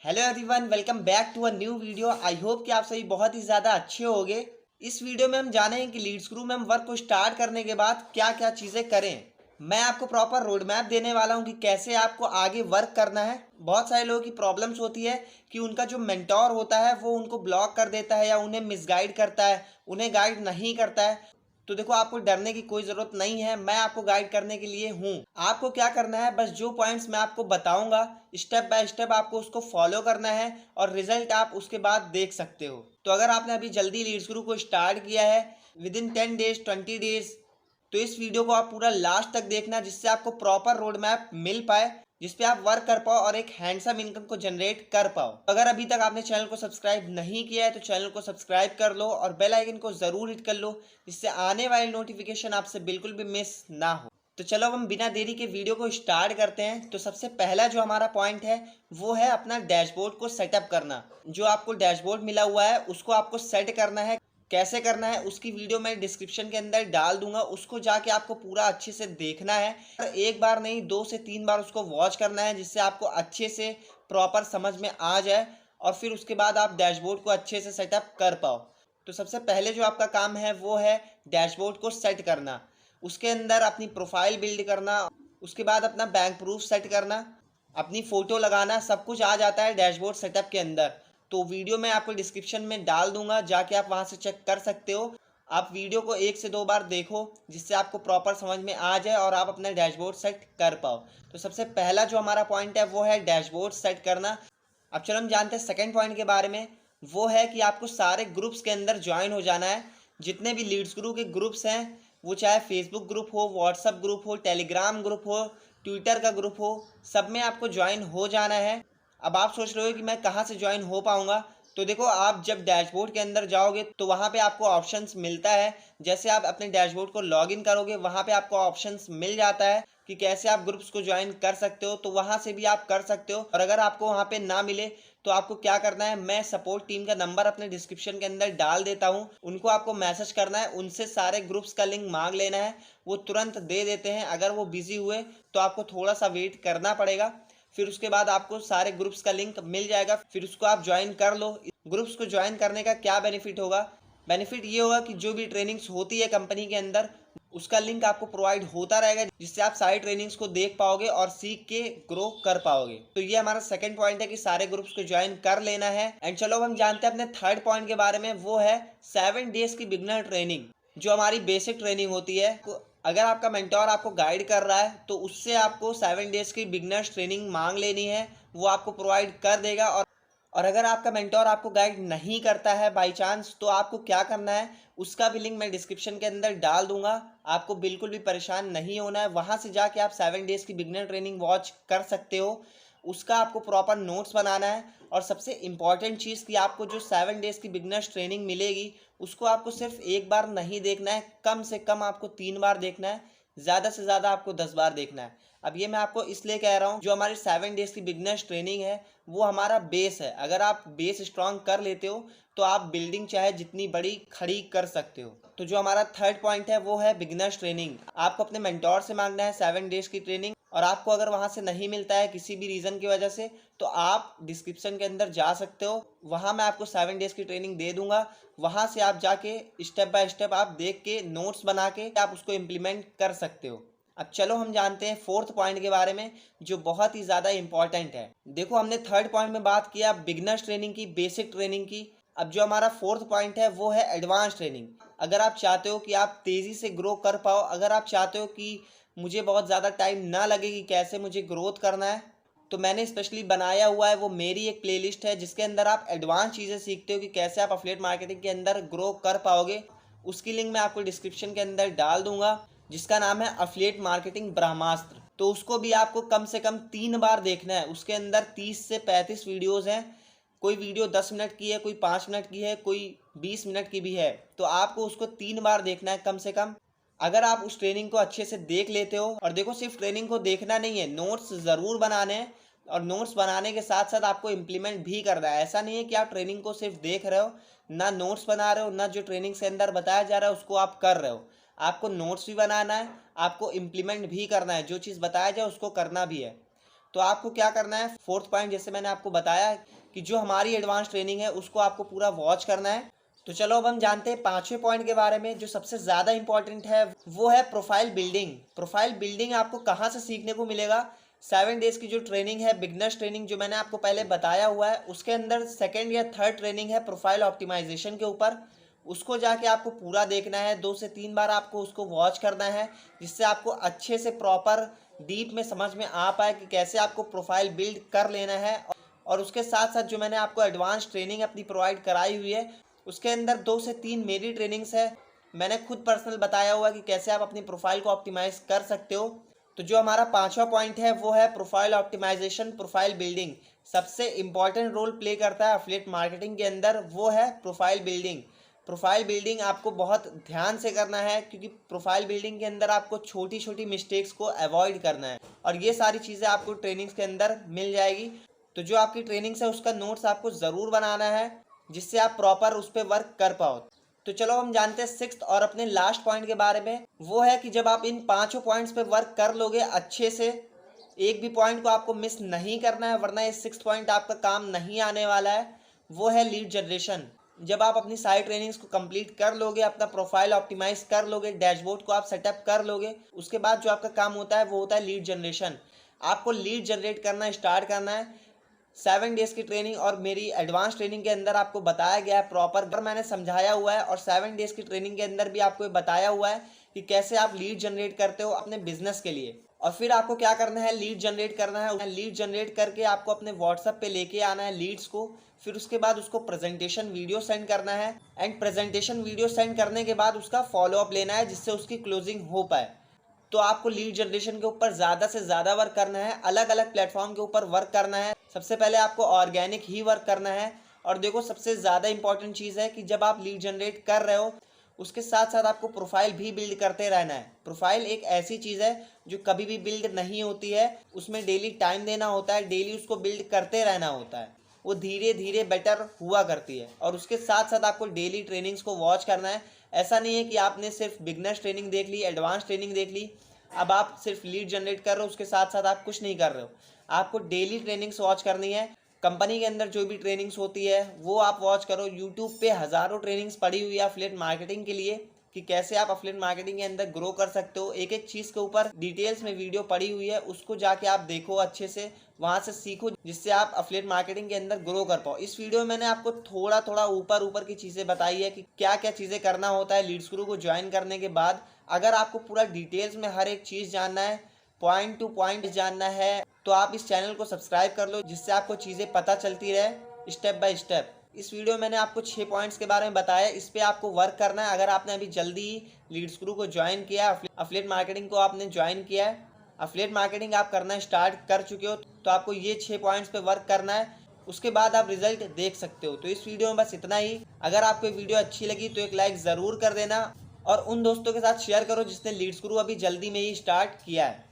Hello everyone, welcome back to a new video. I hope कि आप सभी बहुत ही ज़्यादा अच्छे होंगे। इस वीडियो में हम जानेंगे कि लीड स्क्रू में हम वर्क को स्टार्ट करने के बाद क्या क्या चीज़ें करें। मैं आपको प्रॉपर रोड मैप देने वाला हूं कि कैसे आपको आगे वर्क करना है। बहुत सारे लोगों की प्रॉब्लम्स होती है कि उनका जो मेंटोर होता है वो उनको ब्लॉक कर देता है या उन्हें मिसगाइड करता है, उन्हें गाइड नहीं करता है। तो देखो, आपको डरने की कोई ज़रूरत नहीं है, मैं आपको गाइड करने के लिए हूँ। आपको क्या करना है, बस जो पॉइंट्स मैं आपको बताऊंगा स्टेप बाय स्टेप आपको उसको फॉलो करना है और रिजल्ट आप उसके बाद देख सकते हो। तो अगर आपने अभी जल्दी लीड्स गुरु को स्टार्ट किया है विद इन 10 डेज 20 डेज, तो इस वीडियो को आप पूरा लास्ट तक देखना, जिससे आपको प्रॉपर रोड मैप मिल पाए, जिसपे आप वर्क कर पाओ और एक हैंडसम इनकम को जनरेट कर पाओ। अगर अभी तक आपने चैनल को सब्सक्राइब नहीं किया है तो चैनल को सब्सक्राइब कर लो और बेल आइकन को जरूर हिट कर लो, जिससे आने वाली नोटिफिकेशन आपसे बिल्कुल भी मिस ना हो। तो चलो अब हम बिना देरी के वीडियो को स्टार्ट करते हैं। तो सबसे पहला जो हमारा पॉइंट है वो है अपना डैशबोर्ड को सेटअप करना। जो आपको डैशबोर्ड मिला हुआ है उसको आपको सेट करना है। कैसे करना है उसकी वीडियो मैं डिस्क्रिप्शन के अंदर डाल दूंगा, उसको जाके आपको पूरा अच्छे से देखना है और एक बार नहीं 2 से 3 बार उसको वॉच करना है, जिससे आपको अच्छे से प्रॉपर समझ में आ जाए और फिर उसके बाद आप डैशबोर्ड को अच्छे से सेटअप कर पाओ। तो सबसे पहले जो आपका काम है वो है डैशबोर्ड को सेट करना। उसके अंदर अपनी प्रोफाइल बिल्ड करना, उसके बाद अपना बैंक प्रूफ सेट करना, अपनी फ़ोटो लगाना, सब कुछ आ जाता है डैशबोर्ड सेटअप के अंदर। तो वीडियो मैं आपको डिस्क्रिप्शन में डाल दूंगा, जाके आप वहां से चेक कर सकते हो। आप वीडियो को 1 से 2 बार देखो, जिससे आपको प्रॉपर समझ में आ जाए और आप अपना डैशबोर्ड सेट कर पाओ। तो सबसे पहला जो हमारा पॉइंट है वो है डैशबोर्ड सेट करना। अब चलो हम जानते हैं सेकंड पॉइंट के बारे में। वो है कि आपको सारे ग्रुप्स के अंदर ज्वाइन हो जाना है। जितने भी लीड्स ग्रुप के ग्रुप्स हैं, वो चाहे फेसबुक ग्रुप हो, व्हाट्सअप ग्रुप हो, टेलीग्राम ग्रुप हो, ट्विटर का ग्रुप हो, सब में आपको ज्वाइन हो जाना है। अब आप सोच रहे हो कि मैं कहाँ से ज्वाइन हो पाऊंगा। तो देखो, आप जब डैशबोर्ड के अंदर जाओगे तो वहाँ पे आपको ऑप्शंस मिलता है। जैसे आप अपने डैशबोर्ड को लॉगिन करोगे, वहाँ पे आपको ऑप्शंस मिल जाता है कि कैसे आप ग्रुप्स को ज्वाइन कर सकते हो। तो वहाँ से भी आप कर सकते हो। और अगर आपको वहाँ पे ना मिले तो आपको क्या करना है, मैं सपोर्ट टीम का नंबर अपने डिस्क्रिप्शन के अंदर डाल देता हूँ, उनको आपको मैसेज करना है, उनसे सारे ग्रुप्स का लिंक मांग लेना है। वो तुरंत दे देते हैं। अगर वो बिजी हुए तो आपको थोड़ा सा वेट करना पड़ेगा। फिर उसके बाद आपको सारे ग्रुप्स का लिंक मिल जाएगा, फिर उसको आप ज्वाइन कर लो। ग्रुप्स को ज्वाइन करने का क्या बेनिफिट होगा, बेनिफिट ये होगा कि जो भी ट्रेनिंग्स होती है कंपनी के अंदर, उसका लिंक आपको प्रोवाइड होता रहेगा, जिससे आप सारी ट्रेनिंग्स को देख पाओगे और सीख के ग्रो कर पाओगे। तो ये हमारा सेकंड पॉइंट है कि सारे ग्रुप्स को ज्वाइन कर लेना है। एंड चलो अब हम जानते हैं अपने थर्ड पॉइंट के बारे में। वो है 7 डेज की बिगनर ट्रेनिंग, जो हमारी बेसिक ट्रेनिंग होती है। अगर आपका मेंटोर आपको गाइड कर रहा है तो उससे आपको 7 डेज की बिगनर्स ट्रेनिंग मांग लेनी है, वो आपको प्रोवाइड कर देगा। और अगर आपका मेंटोर आपको गाइड नहीं करता है बाई चांस, तो आपको क्या करना है, उसका भी लिंक मैं डिस्क्रिप्शन के अंदर डाल दूंगा। आपको बिल्कुल भी परेशान नहीं होना है, वहाँ से जाके आप 7 डेज की बिगनर ट्रेनिंग वॉच कर सकते हो। उसका आपको प्रॉपर नोट्स बनाना है। और सबसे इम्पॉर्टेंट चीज़ कि आपको जो 7 डेज की बिगनर्स ट्रेनिंग मिलेगी, उसको आपको सिर्फ एक बार नहीं देखना है, कम से कम आपको 3 बार देखना है, ज़्यादा से ज़्यादा आपको 10 बार देखना है। अब ये मैं आपको इसलिए कह रहा हूँ, जो हमारी 7 डेज की बिगनर्स ट्रेनिंग है वो हमारा बेस है। अगर आप बेस स्ट्रांग कर लेते हो तो आप बिल्डिंग चाहे जितनी बड़ी खड़ी कर सकते हो। तो जो हमारा थर्ड पॉइंट है वो है बिगनर्स ट्रेनिंग। आपको अपने मेंटोर से मांगना है 7 डेज की ट्रेनिंग, और आपको अगर वहाँ से नहीं मिलता है किसी भी रीज़न की वजह से, तो आप डिस्क्रिप्शन के अंदर जा सकते हो। वहाँ मैं आपको 7 डेज की ट्रेनिंग दे दूंगा। वहाँ से आप जाके स्टेप बाय स्टेप आप देख के नोट्स बना के आप उसको इम्प्लीमेंट कर सकते हो। अब चलो हम जानते हैं फोर्थ पॉइंट के बारे में, जो बहुत ही ज़्यादा इंपॉर्टेंट है। देखो, हमने थर्ड पॉइंट में बात किया बिगनर्स ट्रेनिंग की, बेसिक ट्रेनिंग की। अब जो हमारा फोर्थ पॉइंट है वो है एडवांस ट्रेनिंग। अगर आप चाहते हो कि आप तेज़ी से ग्रो कर पाओ, अगर आप चाहते हो कि मुझे बहुत ज़्यादा टाइम ना लगे कि कैसे मुझे ग्रोथ करना है, तो मैंने स्पेशली बनाया हुआ है, वो मेरी एक प्लेलिस्ट है जिसके अंदर आप एडवांस चीज़ें सीखते हो कि कैसे आप अफिलिएट मार्केटिंग के अंदर ग्रो कर पाओगे। उसकी लिंक मैं आपको डिस्क्रिप्शन के अंदर डाल दूंगा, जिसका नाम है अफिलिएट मार्केटिंग ब्रह्मास्त्र। तो उसको भी आपको कम से कम 3 बार देखना है। उसके अंदर 30 से 35 वीडियोज़ हैं। कोई वीडियो 10 मिनट की है, कोई 5 मिनट की है, कोई 20 मिनट की भी है। तो आपको उसको 3 बार देखना है कम से कम। अगर आप उस ट्रेनिंग को अच्छे से देख लेते हो, और देखो सिर्फ ट्रेनिंग को देखना नहीं है, नोट्स ज़रूर बनाने हैं। और नोट्स बनाने के साथ साथ आपको इम्प्लीमेंट भी करना है। ऐसा नहीं है कि आप ट्रेनिंग को सिर्फ देख रहे हो, ना नोट्स बना रहे हो, ना जो ट्रेनिंग के अंदर बताया जा रहा है उसको आप कर रहे हो। आपको नोट्स भी बनाना है, आपको इम्प्लीमेंट भी करना है, जो चीज़ बताया जाए उसको करना भी है। तो आपको क्या करना है, फोर्थ पॉइंट जैसे मैंने आपको बताया कि जो हमारी एडवांस ट्रेनिंग है उसको आपको पूरा वॉच करना है। तो चलो अब हम जानते हैं पांचवें पॉइंट के बारे में, जो सबसे ज़्यादा इंपॉर्टेंट है वो है प्रोफाइल बिल्डिंग। प्रोफाइल बिल्डिंग आपको कहाँ से सीखने को मिलेगा? 7 डेज की जो ट्रेनिंग है, बिगनर्स ट्रेनिंग, जो मैंने आपको पहले बताया हुआ है, उसके अंदर सेकेंड या थर्ड ट्रेनिंग है प्रोफाइल ऑप्टिमाइजेशन के ऊपर। उसको जाके आपको पूरा देखना है, 2 से 3 बार आपको उसको वॉच करना है, जिससे आपको अच्छे से प्रॉपर डीप में समझ में आ पाए कि कैसे आपको प्रोफाइल बिल्ड कर लेना है। और उसके साथ साथ जो मैंने आपको एडवांस ट्रेनिंग अपनी प्रोवाइड कराई हुई है, उसके अंदर 2 से 3 मेरी ट्रेनिंग्स है। मैंने खुद पर्सनल बताया हुआ कि कैसे आप अपनी प्रोफाइल को ऑप्टिमाइज कर सकते हो। तो जो हमारा पांचवा पॉइंट है वो है प्रोफाइल ऑप्टिमाइजेशन, प्रोफाइल बिल्डिंग। सबसे इंपॉर्टेंट रोल प्ले करता है एफिलिएट मार्केटिंग के अंदर, वो है प्रोफाइल बिल्डिंग। प्रोफाइल बिल्डिंग आपको बहुत ध्यान से करना है, क्योंकि प्रोफाइल बिल्डिंग के अंदर आपको छोटी छोटी मिस्टेक्स को अवॉइड करना है, और ये सारी चीज़ें आपको ट्रेनिंग्स के अंदर मिल जाएगी। तो जो आपकी ट्रेनिंग्स है उसका नोट्स आपको ज़रूर बनाना है, जिससे आप प्रॉपर उस पर वर्क कर पाओ। तो चलो हम जानते हैं सिक्स्थ और अपने लास्ट पॉइंट के बारे में। वो है कि जब आप इन पांचों पॉइंट्स पे वर्क कर लोगे अच्छे से, एक भी पॉइंट को आपको मिस नहीं करना है, वरना ये सिक्स्थ पॉइंट आपका काम नहीं आने वाला है। वो है लीड जनरेशन। जब आप अपनी सारी ट्रेनिंग्स को कंप्लीट कर लोगे, अपना प्रोफाइल ऑप्टिमाइज कर लोगे, डैशबोर्ड को आप सेटअप कर लोगे, उसके बाद जो आपका काम होता है वो होता है लीड जनरेशन। आपको लीड जनरेट करना स्टार्ट करना है। 7 डेज की ट्रेनिंग और मेरी एडवांस ट्रेनिंग के अंदर आपको बताया गया है प्रॉपर, मैंने समझाया हुआ है, और 7 डेज की ट्रेनिंग के अंदर भी आपको बताया हुआ है कि कैसे आप लीड जनरेट करते हो अपने बिजनेस के लिए। और फिर आपको क्या करना है, लीड जनरेट करना है। लीड जनरेट करके आपको अपने व्हाट्सएप पे लेके आना है लीड्स को। फिर उसके बाद उसको प्रेजेंटेशन वीडियो सेंड करना है, एंड प्रेजेंटेशन वीडियो सेंड करने के बाद उसका फॉलोअप लेना है, जिससे उसकी क्लोजिंग हो पाए। तो आपको लीड जनरेशन के ऊपर ज़्यादा से ज़्यादा वर्क करना है, अलग अलग प्लेटफॉर्म के ऊपर वर्क करना है। सबसे पहले आपको ऑर्गेनिक ही वर्क करना है। और देखो, सबसे ज़्यादा इंपॉर्टेंट चीज़ है कि जब आप लीड जनरेट कर रहे हो, उसके साथ साथ आपको प्रोफाइल भी बिल्ड करते रहना है। प्रोफाइल एक ऐसी चीज़ है जो कभी भी बिल्ड नहीं होती है, उसमें डेली टाइम देना होता है, डेली उसको बिल्ड करते रहना होता है, वो धीरे धीरे बेटर हुआ करती है। और उसके साथ साथ आपको डेली ट्रेनिंग्स को वॉच करना है। ऐसा नहीं है कि आपने सिर्फ बिगनर्स ट्रेनिंग देख ली, एडवांस ट्रेनिंग देख ली, अब आप सिर्फ लीड जनरेट कर रहे हो, उसके साथ साथ आप कुछ नहीं कर रहे हो। आपको डेली ट्रेनिंग्स वॉच करनी है। कंपनी के अंदर जो भी ट्रेनिंग्स होती है वो आप वॉच करो। यूट्यूब पे हज़ारों ट्रेनिंग्स पड़ी हुई है एफिलिएट मार्केटिंग के लिए, कि कैसे आप एफिलिएट मार्केटिंग के अंदर ग्रो कर सकते हो। एक एक चीज़ के ऊपर डिटेल्स में वीडियो पड़ी हुई है, उसको जाके आप देखो अच्छे से, वहाँ से सीखो, जिससे आप एफिलिएट मार्केटिंग के अंदर ग्रो कर पाओ। इस वीडियो में मैंने आपको थोड़ा थोड़ा ऊपर ऊपर की चीज़ें बताई है कि क्या क्या चीज़ें करना होता है लीड्स गुरु को ज्वाइन करने के बाद। अगर आपको पूरा डिटेल्स में हर एक चीज़ जानना है, पॉइंट टू पॉइंट जानना है, तो आप इस चैनल को सब्सक्राइब कर लो, जिससे आपको चीज़ें पता चलती रहे स्टेप बाय स्टेप। इस वीडियो में मैंने आपको 6 पॉइंट्स के बारे में बताया, इस पे आपको वर्क करना है। अगर आपने अभी जल्दी ही लीड्स गुरु को ज्वाइन किया, एफिलिएट मार्केटिंग को आपने ज्वाइन किया है, एफिलिएट मार्केटिंग आप करना स्टार्ट कर चुके हो, तो आपको ये 6 पॉइंट्स पे वर्क करना है। उसके बाद आप रिजल्ट देख सकते हो। तो इस वीडियो में बस इतना ही। अगर आपको वीडियो अच्छी लगी तो एक लाइक ज़रूर कर देना, और उन दोस्तों के साथ शेयर करो जिसने लीड्स गुरु अभी जल्दी में ही स्टार्ट किया है।